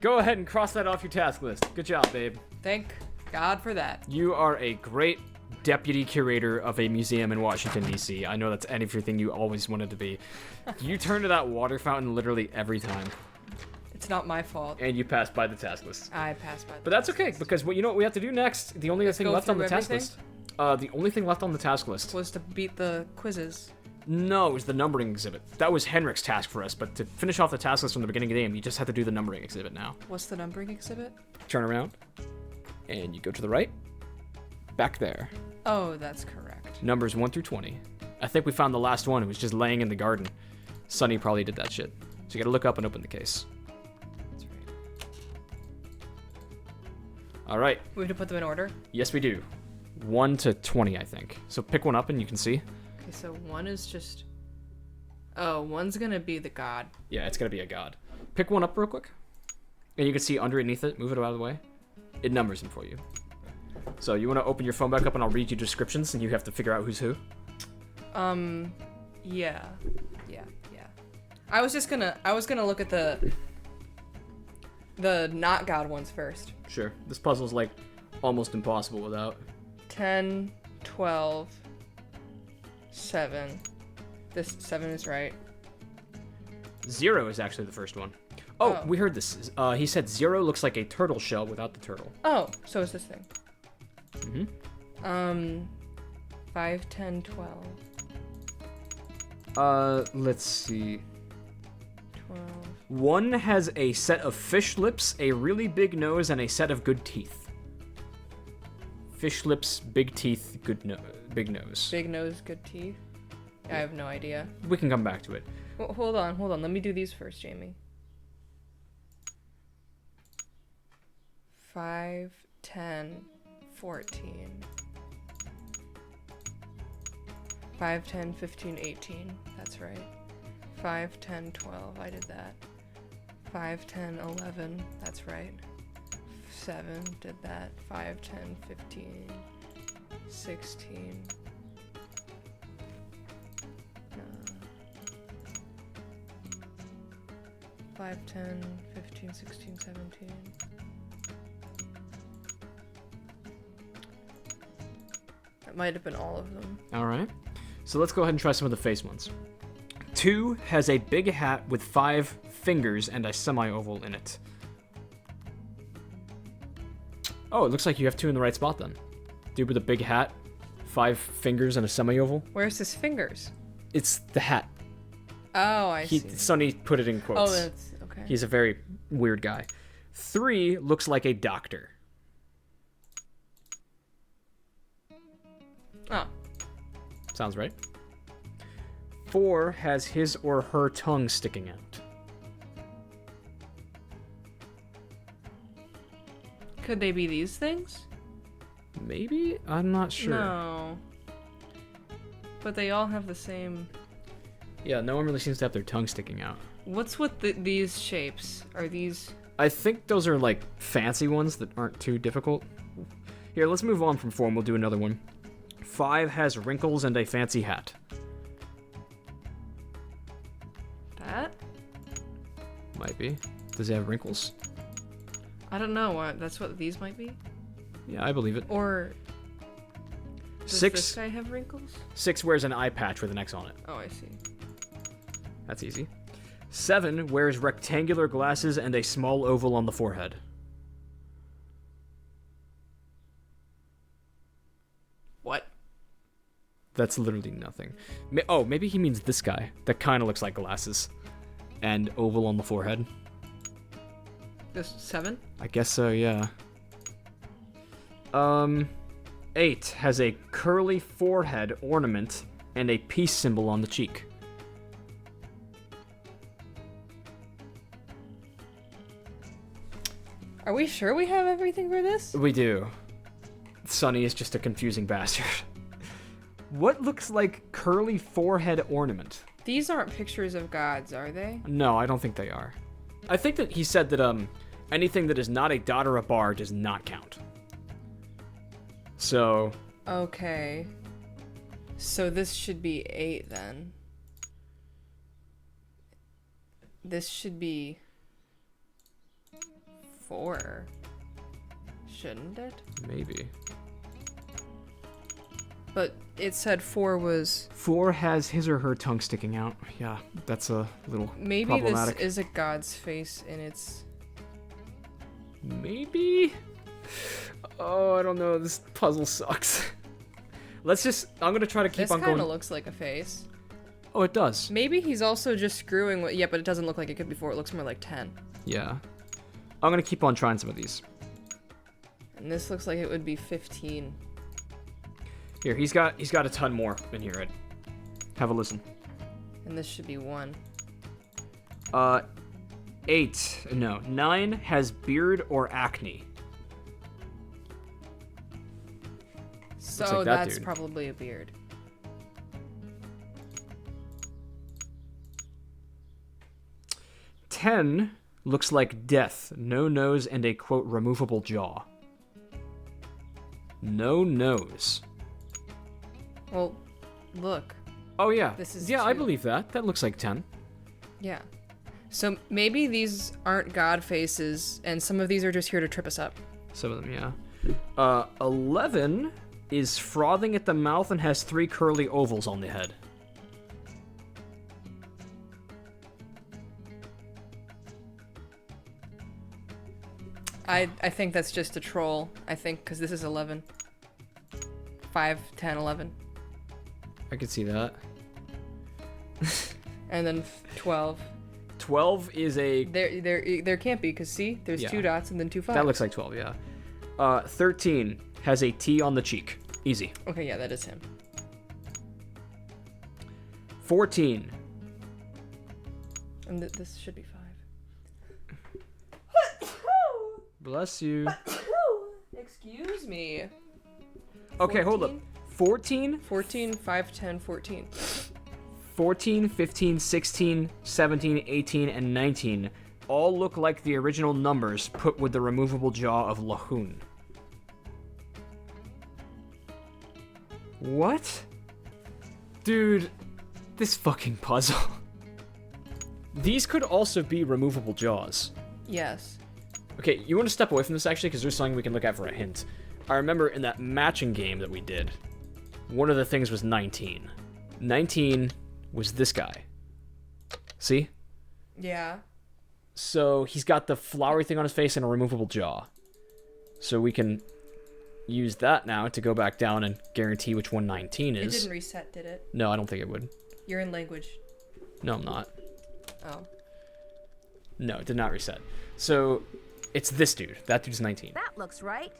Go ahead and cross that off your task list. Good job, babe. Thank God for that. You are a great deputy curator of a museum in Washington, D.C. I know that's everything you always wanted to be. You turn to that water fountain literally every time. It's not my fault. And you pass by the task list. I passed by the But that's task okay, list. because you know what we have to do next? The only other thing left on the task list. The only thing left on the task list was to beat the quizzes. No, it was the numbering exhibit. That was Henrik's task for us, but to finish off the task list from the beginning of the game, you just have to do the numbering exhibit now. What's the numbering exhibit? Turn around, and you go to the right. Back there. Oh, that's correct. Numbers 1 through 20. I think we found the last one. It was just laying in the garden. Sunny probably did that shit. So you gotta look up and open the case. That's right. All right. We have to put them in order? Yes, we do. 1 to 20, I think. So pick one up and you can see. Okay, so 1 is just... Oh, 1's gonna be the god. Yeah, it's gonna be a god. Pick one up real quick. And you can see underneath it, move it out of the way. It numbers them for you. So you want to open your phone back up and I'll read you descriptions and you have to figure out who's who? Yeah. I was gonna look at the not god ones first. Sure. This puzzle's like almost impossible without. 10, 12, 7. This 7 is right. 0 is actually the first one. Oh, we heard this. He said 0 looks like a turtle shell without the turtle. Oh, so is this thing. Mm-hmm. 5, 10, 12. Let's see. 12. 1 has a set of fish lips, a really big nose, and a set of good teeth. Fish lips, big teeth, big nose. Big nose, good teeth. I have no idea. We can come back to it. Well, hold on. Let me do these first, Jamie. 5, 10, 14. 5, 10, 15, 18. That's right. 5, 10, 12. I did that. 5, 10, 11. That's right. 7. Did that. 5, 10, 15, 16. 5, 10, 15, 16, 17. That might have been all of them. All right. So let's go ahead and try some of the face ones. 2 has a big hat with 5 fingers and a semi-oval in it. Oh, it looks like you have 2 in the right spot then. Dude with a big hat, 5 fingers and a semi-oval. Where's his fingers? It's the hat. Oh, I see. Sonny put it in quotes. Oh, that's okay. He's a very weird guy. 3 looks like a doctor. Oh. Sounds right. 4 has his or her tongue sticking out. Could they be these things? Maybe? I'm not sure. No. But they all have the same... Yeah, no one really seems to have their tongue sticking out. What's with these shapes? Are these... I think those are like fancy ones that aren't too difficult. Here, let's move on from 4 and we'll do another one. 5 has wrinkles and a fancy hat. That? Might be. Does it have wrinkles? I don't know. That's what these might be? Yeah, I believe it. Or... Does 6, this guy have wrinkles? 6 wears an eye patch with an X on it. Oh, I see. That's easy. 7 wears rectangular glasses and a small oval on the forehead. What? That's literally nothing. Oh, maybe he means this guy. That kind of looks like glasses. And oval on the forehead. This 7? I guess so, yeah. 8 has a curly forehead ornament and a peace symbol on the cheek. Are we sure we have everything for this? We do. Sonny is just a confusing bastard. What looks like curly forehead ornament? These aren't pictures of gods, are they? No, I don't think they are. I think that he said that anything that is not a dot or a bar does not count. So... Okay. So this should be 8 then. This should be 4. Shouldn't it? Maybe. But it said 4 was... 4 has his or her tongue sticking out. Yeah, that's a little Maybe problematic. this is a god's face and it's... Maybe? Oh, I don't know. This puzzle sucks. Let's just... I'm going to try to keep on going. This kind of looks like a face. Oh, it does. Maybe he's also just screwing with... Yeah, but it doesn't look like it could be 4. It looks more like 10. Yeah. I'm going to keep on trying some of these. And this looks like it would be 15. Here, he's got a ton more in here, Ed. Have a listen. And this should be 1. 8. No. 9 has beard or acne. So like that's dude. probably a beard. Ten looks like death. No nose and a, quote, removable jaw. No nose. Well, look. Oh, yeah. This is yeah, I 2. believe that. That looks like 10. Yeah. So maybe these aren't god faces, and some of these are just here to trip us up. Some of them, yeah. 11 is frothing at the mouth and has 3 curly ovals on the head. I think that's just a troll. I think, because this is 11. 5, 10, 11. I could see that. And then 12. 12 is a... There can't be, because see? There's Yeah. 2 dots and then 2 5s. That looks like 12, yeah. 13 has a T on the cheek. Easy. Okay, yeah, that is him. 14. And this should be 5. Bless you. Excuse me. Okay, hold up. 14, 14, 5, 10, 14. 14, 15, 16, 17, 18, and 19 all look like the original numbers put with the removable jaw of Lahun. What? Dude, this fucking puzzle. These could also be removable jaws. Yes. Okay, you want to step away from this actually, because there's something we can look at for a hint. I remember in that matching game that we did, one of the things was 19. 19 was this guy. See? Yeah. So he's got the flowery thing on his face and a removable jaw. So we can use that now to go back down and guarantee which one 19 is. It didn't reset, did it? No, I don't think it would. You're in language. No, I'm not. Oh. No, it did not reset. So it's this dude. That dude's 19. That looks right.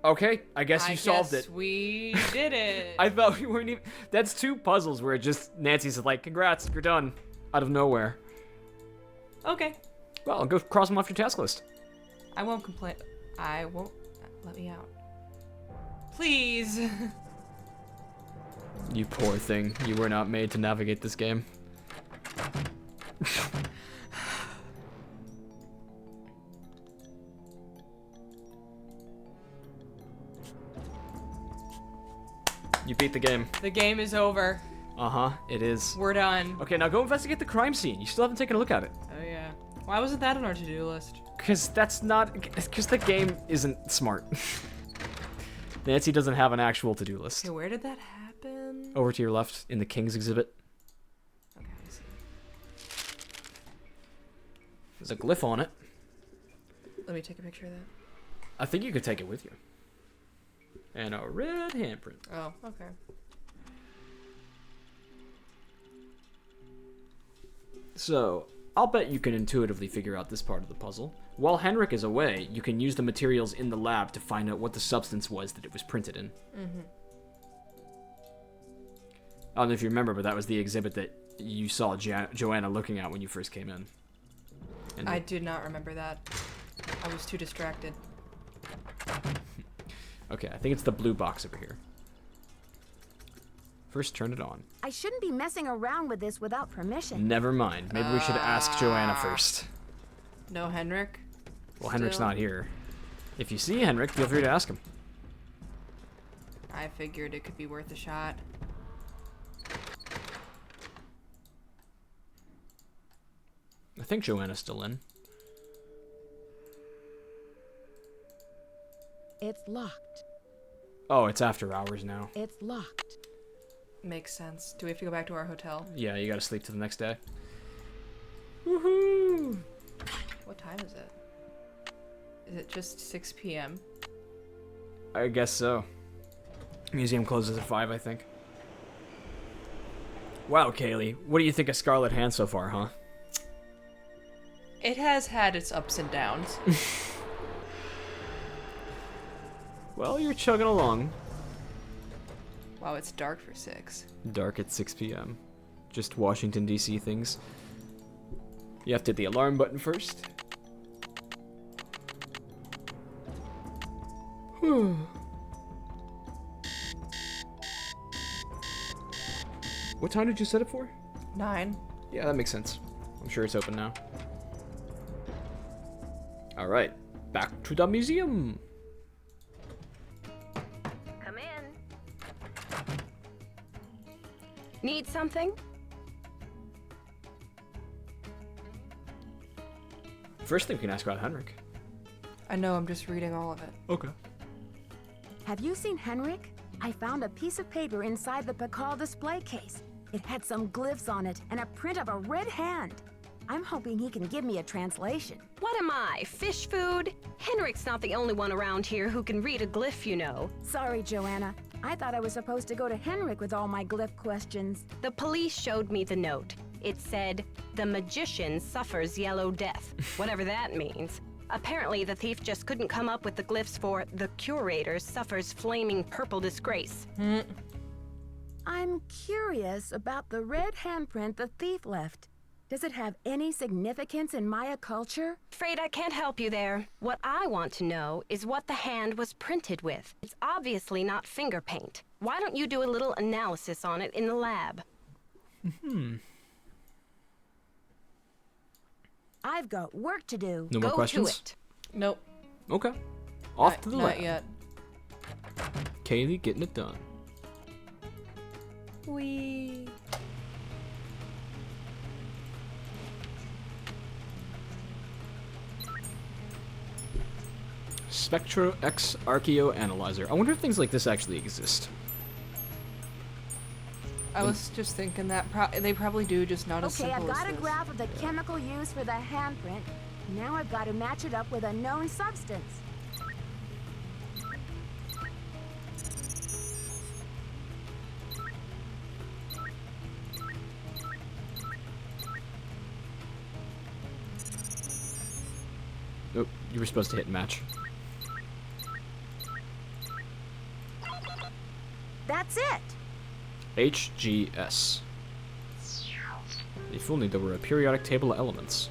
Okay, I guess you solved it. We did it. I thought we weren't even... That's 2 puzzles where just Nancy's like, congrats, you're done. Out of nowhere. Okay. Well, go cross them off your task list. I won't complain. I won't. Let me out. Please. You poor thing. You were not made to navigate this game. You beat the game. The game is over. Uh-huh, it is. We're done. Okay, now go investigate the crime scene. You still haven't taken a look at it. Oh, yeah. Why wasn't that on our to-do list? Because that's not... Because the game isn't smart. Nancy doesn't have an actual to-do list. Okay, where did that happen? Over to your left in the King's exhibit. Okay, I see. There's a glyph on it. Let me take a picture of that. I think you could take it with you. And a red handprint. Oh, okay. So, I'll bet you can intuitively figure out this part of the puzzle. While Henrik is away, you can use the materials in the lab to find out what the substance was that it was printed in. Mm-hmm. I don't know if you remember, but that was the exhibit that you saw Joanna looking at when you first came in. And I did not remember that. I was too distracted. Okay, I think it's the blue box over here. First, turn it on. I shouldn't be messing around with this without permission. Never mind. Maybe we should ask Joanna first. No Henrik? Well, Henrik's Still? not here. If you see Henrik, feel free to ask him. I figured it could be worth a shot. I think Joanna's still in. It's locked. Oh, it's after hours now. It's locked. Makes sense. Do we have to go back to our hotel? Yeah, you gotta sleep till the next day. Woohoo! What time is it? Is it just 6 p.m.? I guess so. Museum closes at 5, I think. Wow, Kayleigh, what do you think of Scarlet Hand so far, huh? It has had its ups and downs. Well, you're chugging along. Wow, it's dark for 6. Dark at 6 p.m. Just Washington, D.C. things. You have to hit the alarm button first. What time did you set it for? 9. Yeah, that makes sense. I'm sure it's open now. Alright, back to the museum. Come in. Need something? First thing we can ask about Henrik. I know, I'm just reading all of it. Okay. Have you seen Henrik? I found a piece of paper inside the Pakal display case. It had some glyphs on it and a print of a red hand. I'm hoping he can give me a translation. What am I, fish food? Henrik's not the only one around here who can read a glyph, you know. Sorry, Joanna. I thought I was supposed to go to Henrik with all my glyph questions. The police showed me the note. It said, "The magician suffers yellow death," whatever that means. Apparently, the thief just couldn't come up with the glyphs for "the curator suffers flaming purple disgrace." I'm curious about the red handprint the thief left. Does it have any significance in Maya culture? Afraid I can't help you there. What I want to know is what the hand was printed with. It's obviously not finger paint. Why don't you do a little analysis on it in the lab? I've got work to do. No more Go questions? to it. Nope. Okay. Off to the Not lab. yet. Kayleigh getting it done. Wee. Spectro X Archeo Analyzer. I wonder if things like this actually exist. I was just thinking that they probably do, just not as Okay, simple I've got as a this. graph of the chemical used for the handprint. Now I've got to match it up with a known substance. Nope, you were supposed to hit match. That's it. HGS. If only there were a periodic table of elements.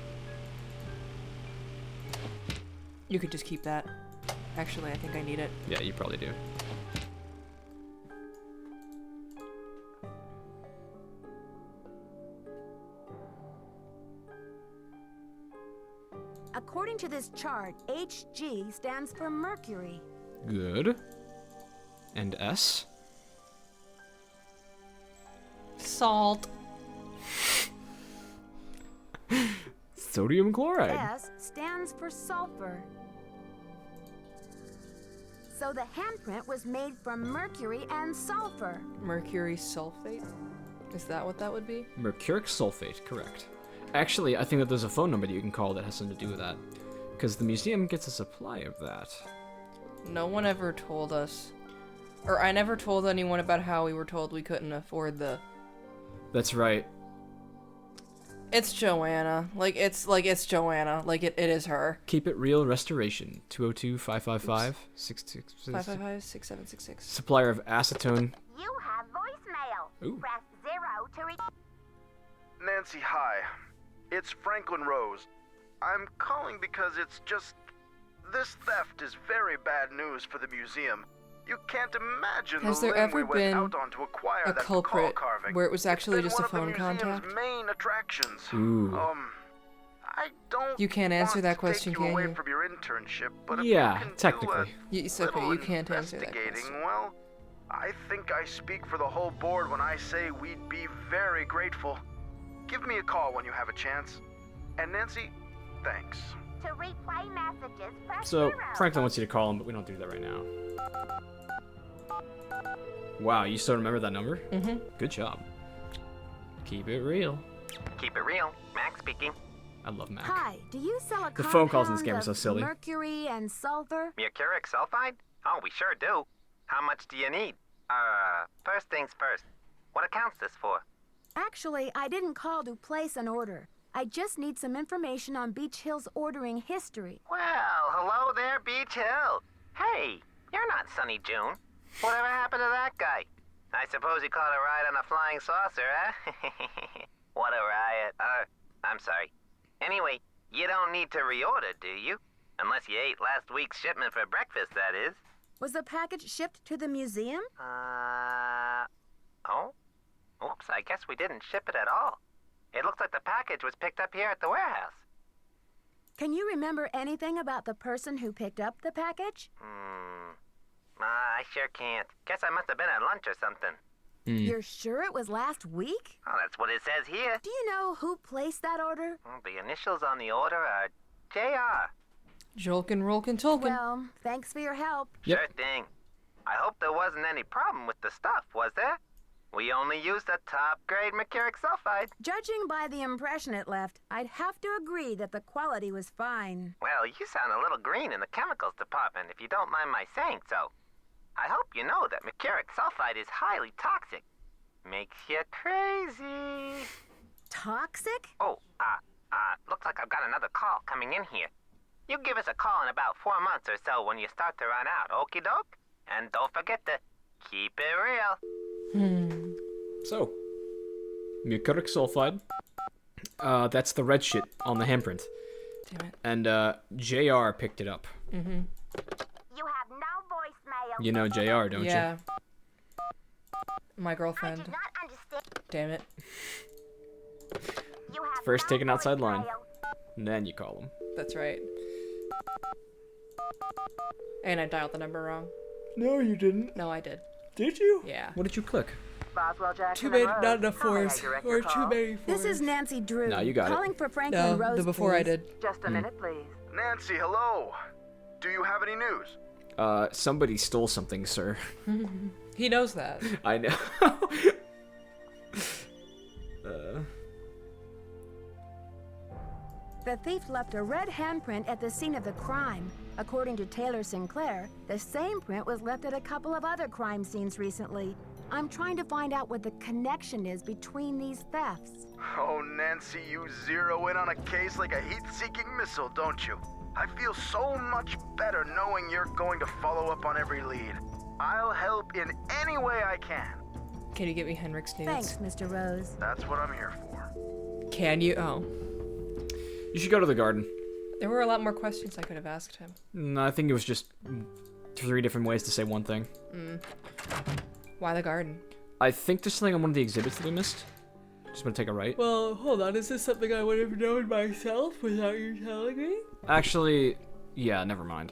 You could just keep that. Actually, I think I need it. Yeah, you probably do. According to this chart, HG stands for Mercury. Good. And S? Salt. Sodium chloride. S stands for sulfur. So the handprint was made from mercury and sulfur. Mercury sulfate? Is that what that would be? Mercuric sulfate, correct. Actually, I think that there's a phone number that you can call that has something to do with that. Because the museum gets a supply of that. No one ever told us. Or I never told anyone about how we were told we couldn't afford the... That's right. It's Joanna. It's Joanna. It is her. Keep It Real Restoration. 202-555-6666. 555-6766. Supplier of acetone. You have voicemail. Ooh. Press 0 to reach. Nancy, hi. It's Franklin Rose. I'm calling because it's just... This theft is very bad news for the museum. You can't imagine Has the there limb ever we went been out on to acquire a that culprit call carving. where it was actually It's just been a one phone of the museum's contact? main attractions. Ooh. I don't You can't answer want that to question, take you can away you? from your internship, but if Yeah, you can technically. It's do a okay, little you can't answer that investigating, question. well, I think I speak for the whole board when I say we'd be very grateful. Give me a call when you have a chance. And Nancy, thanks. To replay message, packages, press So 0. Franklin wants you to call him, but we don't do that right now. Wow, you still remember that number? Mm-hmm. Good job. Keep it real. Keep it real. Max speaking. I love Mac. Hi, do you sell a The phone calls in this game are compound so silly. of mercury and sulfur? Mercuric sulfide? Oh, we sure do. How much do you need? First things first. What account's this for? Actually, I didn't call to place an order. I just need some information on Beach Hill's ordering history. Well, hello there, Beach Hill. Hey, you're not Sunny June. Whatever happened to that guy? I suppose he caught a ride on a flying saucer, huh? What a riot. I'm sorry. Anyway, you don't need to reorder, do you? Unless you ate last week's shipment for breakfast, that is. Was the package shipped to the museum? Oh? Oops, I guess we didn't ship it at all. It looks like the package was picked up here at the warehouse. Can you remember anything about the person who picked up the package? I sure can't. Guess I must have been at lunch or something. You're sure it was last week? Oh, that's what it says here. Do you know who placed that order? The initials on the order are J.R. Jolkin, Rolkin, Tolkien. Well, thanks for your help. Yep. Sure thing. I hope there wasn't any problem with the stuff, was there? We only used a top-grade mercuric sulfide. Judging by the impression it left, I'd have to agree that the quality was fine. Well, you sound a little green in the chemicals department, if you don't mind my saying so. I hope you know that mercuric sulfide is highly toxic. Makes you crazy. Toxic? Oh, looks like I've got another call coming in here. You give us a call in about 4 months or so when you start to run out, okie doke? And don't forget to keep it real. So, mercuric sulfide. That's the red shit on the handprint. Damn it. And JR picked it up. You have no voicemail. You know JR, don't Yeah. you? My I girlfriend. do not understand. Damn it. You have First no take an outside line, voicemail. and then you call him. That's right. And I dialed the number wrong. No, you didn't. No, I did. Did you? Yeah. What did you click? Boswell Jackson Too many, and Rose. not enough How may I fours. direct Or your too call? many fours. This is Nancy Drew. No, you got it. Calling for Franklin No, Rose, the before I please. did. Just a minute, please. Nancy, hello. Do you have any news? Somebody stole something, sir. He knows that. I know. The thief left a red handprint at the scene of the crime. According to Taylor Sinclair, the same print was left at a couple of other crime scenes recently. I'm trying to find out what the connection is between these thefts. Oh, Nancy, you zero in on a case like a heat-seeking missile, don't you? I feel so much better knowing you're going to follow up on every lead. I'll help in any way I can. Can you get me Henrik's nudes? Thanks, Mr. Rose. That's what I'm here for. Can you? Oh. You should go to the garden. There were a lot more questions I could have asked him. No, I think it was just 3 different ways to say one thing. Why the garden? I think there's something on one of the exhibits that we missed. Just gonna take a right. Well, hold on. Is this something I would have known myself without you telling me? Actually, yeah, never mind.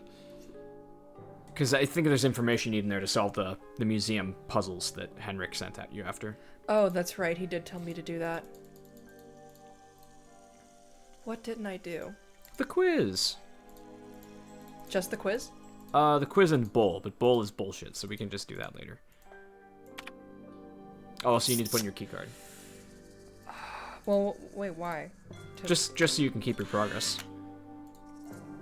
Because I think there's information you need in there to solve the museum puzzles that Henrik sent at you after. Oh, that's right. He did tell me to do that. What didn't I do? The quiz. Just the quiz? The quiz and bowl, but bowl is bullshit, so we can just do that later. Oh, so you need to put in your keycard. Well, wait, why? Just so you can keep your progress.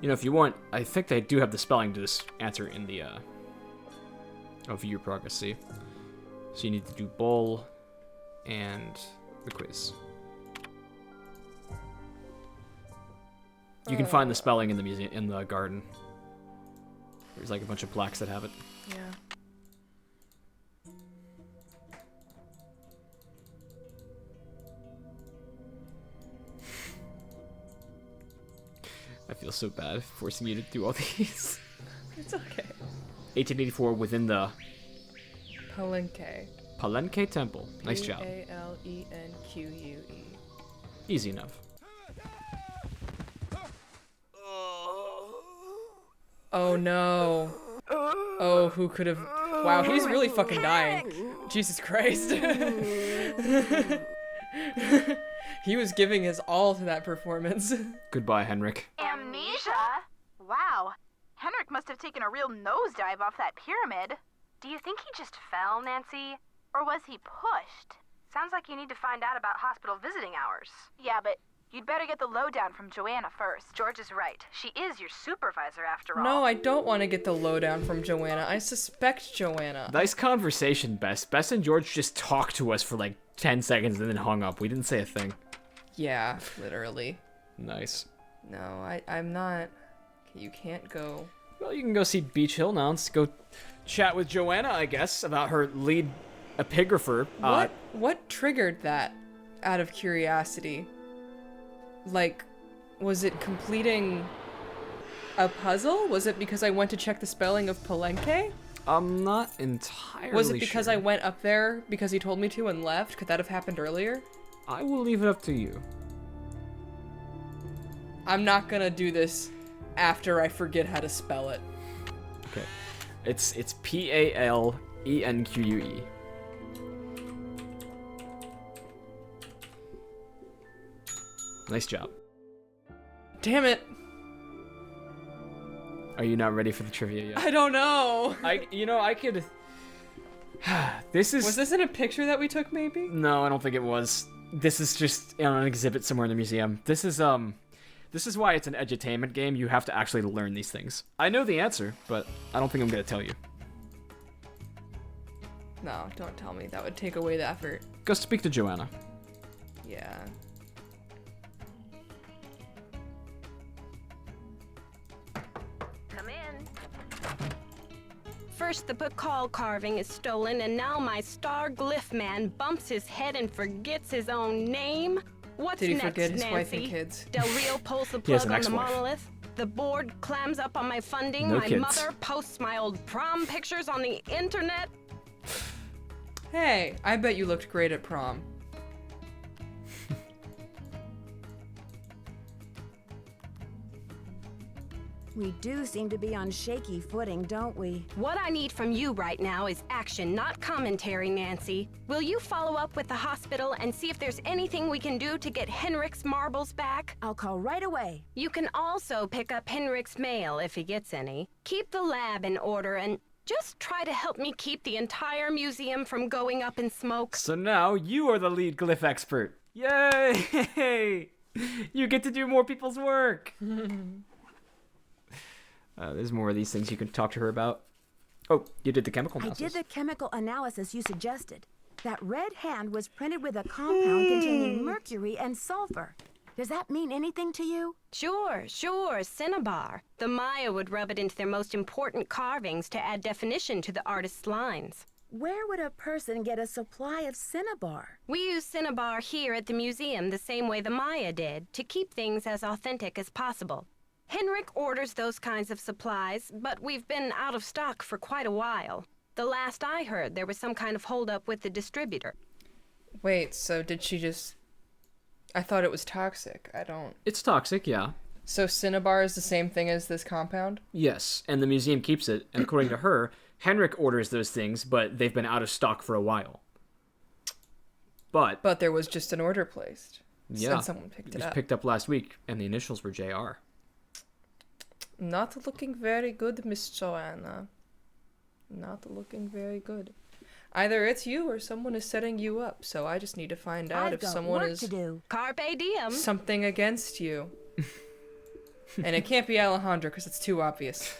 You know, if you want, I think they do have the spelling to this answer in the, view your progress, see? So you need to do bowl and the quiz. You can find the spelling in the museum, in the garden. There's like a bunch of plaques that have it. Yeah. I feel so bad forcing you to do all these. It's okay. 1884 within the Palenque. Palenque Temple. Nice job. Palenque. Easy enough. Oh no. Oh, who could have... Wow, he's really fucking dying. Jesus Christ. He was giving his all to that performance. Goodbye, Henrik. Amnesia? Wow. Henrik must have taken a real nosedive off that pyramid. Do you think he just fell, Nancy? Or was he pushed? Sounds like you need to find out about hospital visiting hours. Yeah, but you'd better get the lowdown from Joanna first. George is right. She is your supervisor after all. No, I don't want to get the lowdown from Joanna. I suspect Joanna. Nice conversation, Bess. Bess and George just talked to us for like 10 seconds and then hung up. We didn't say a thing. Yeah, literally. Nice. No, I'm not. You can't go. Well, you can go see Beach Hill now. Let's go chat with Joanna, I guess, about her lead epigrapher. What triggered that, out of curiosity? Like, was it completing a puzzle? Was it because I went to check the spelling of Palenque? I'm not entirely sure. Was it because I went up there because he told me to and left? Could that have happened earlier? I will leave it up to you. I'm not gonna do this after I forget how to spell it. Okay. It's Palenque. Nice job. Damn it. Are you not ready for the trivia yet? I don't know. I could... Was this in a picture that we took, maybe? No, I don't think it was. This is just on an exhibit somewhere in the museum. This is why it's an edutainment game. You have to actually learn these things. I know the answer, but I don't think I'm gonna tell you. No, don't tell me. That would take away the effort. Go speak to Joanna. Yeah. Come in. First, the Pakal carving is stolen, and now my star glyph man bumps his head and forgets his own name. What's Did he next, forget his Nancy? wife and kids? Del Rio pulls the He has plug an on the ex-wife. monolith. The board clams up on my funding. No my kids. mother posts my old prom pictures on the internet. Hey, I bet you looked great at prom. We do seem to be on shaky footing, don't we? What I need from you right now is action, not commentary, Nancy. Will you follow up with the hospital and see if there's anything we can do to get Henrik's marbles back? I'll call right away. You can also pick up Henrik's mail if he gets any. Keep the lab in order and just try to help me keep the entire museum from going up in smoke. So now you are the lead glyph expert. Yay! You get to do more people's work. There's more of these things you can talk to her about. Oh, you did the chemical I analysis. did the chemical analysis you suggested. That red hand was printed with a compound containing mercury and sulfur. Does that mean anything to you? Sure, cinnabar. The Maya would rub it into their most important carvings to add definition to the artist's lines. Where would a person get a supply of cinnabar? We use cinnabar here at the museum the same way the Maya did, to keep things as authentic as possible. Henrik orders those kinds of supplies, but we've been out of stock for quite a while. The last I heard, there was some kind of holdup with the distributor. Wait, so did she just... I thought it was toxic. It's toxic, yeah. So cinnabar is the same thing as this compound? Yes, and the museum keeps it, and according to her, Henrik orders those things, but they've been out of stock for a while. But there was just an order placed. yeah, And someone picked it was up. picked up last week, and the initials were JR. Not looking very good, Miss Joanna. Not looking very good. Either it's you or someone is setting you up, so I just need to find out I've if got someone work is to do. Carpe diem. something against you. And it can't be Alejandro because it's too obvious.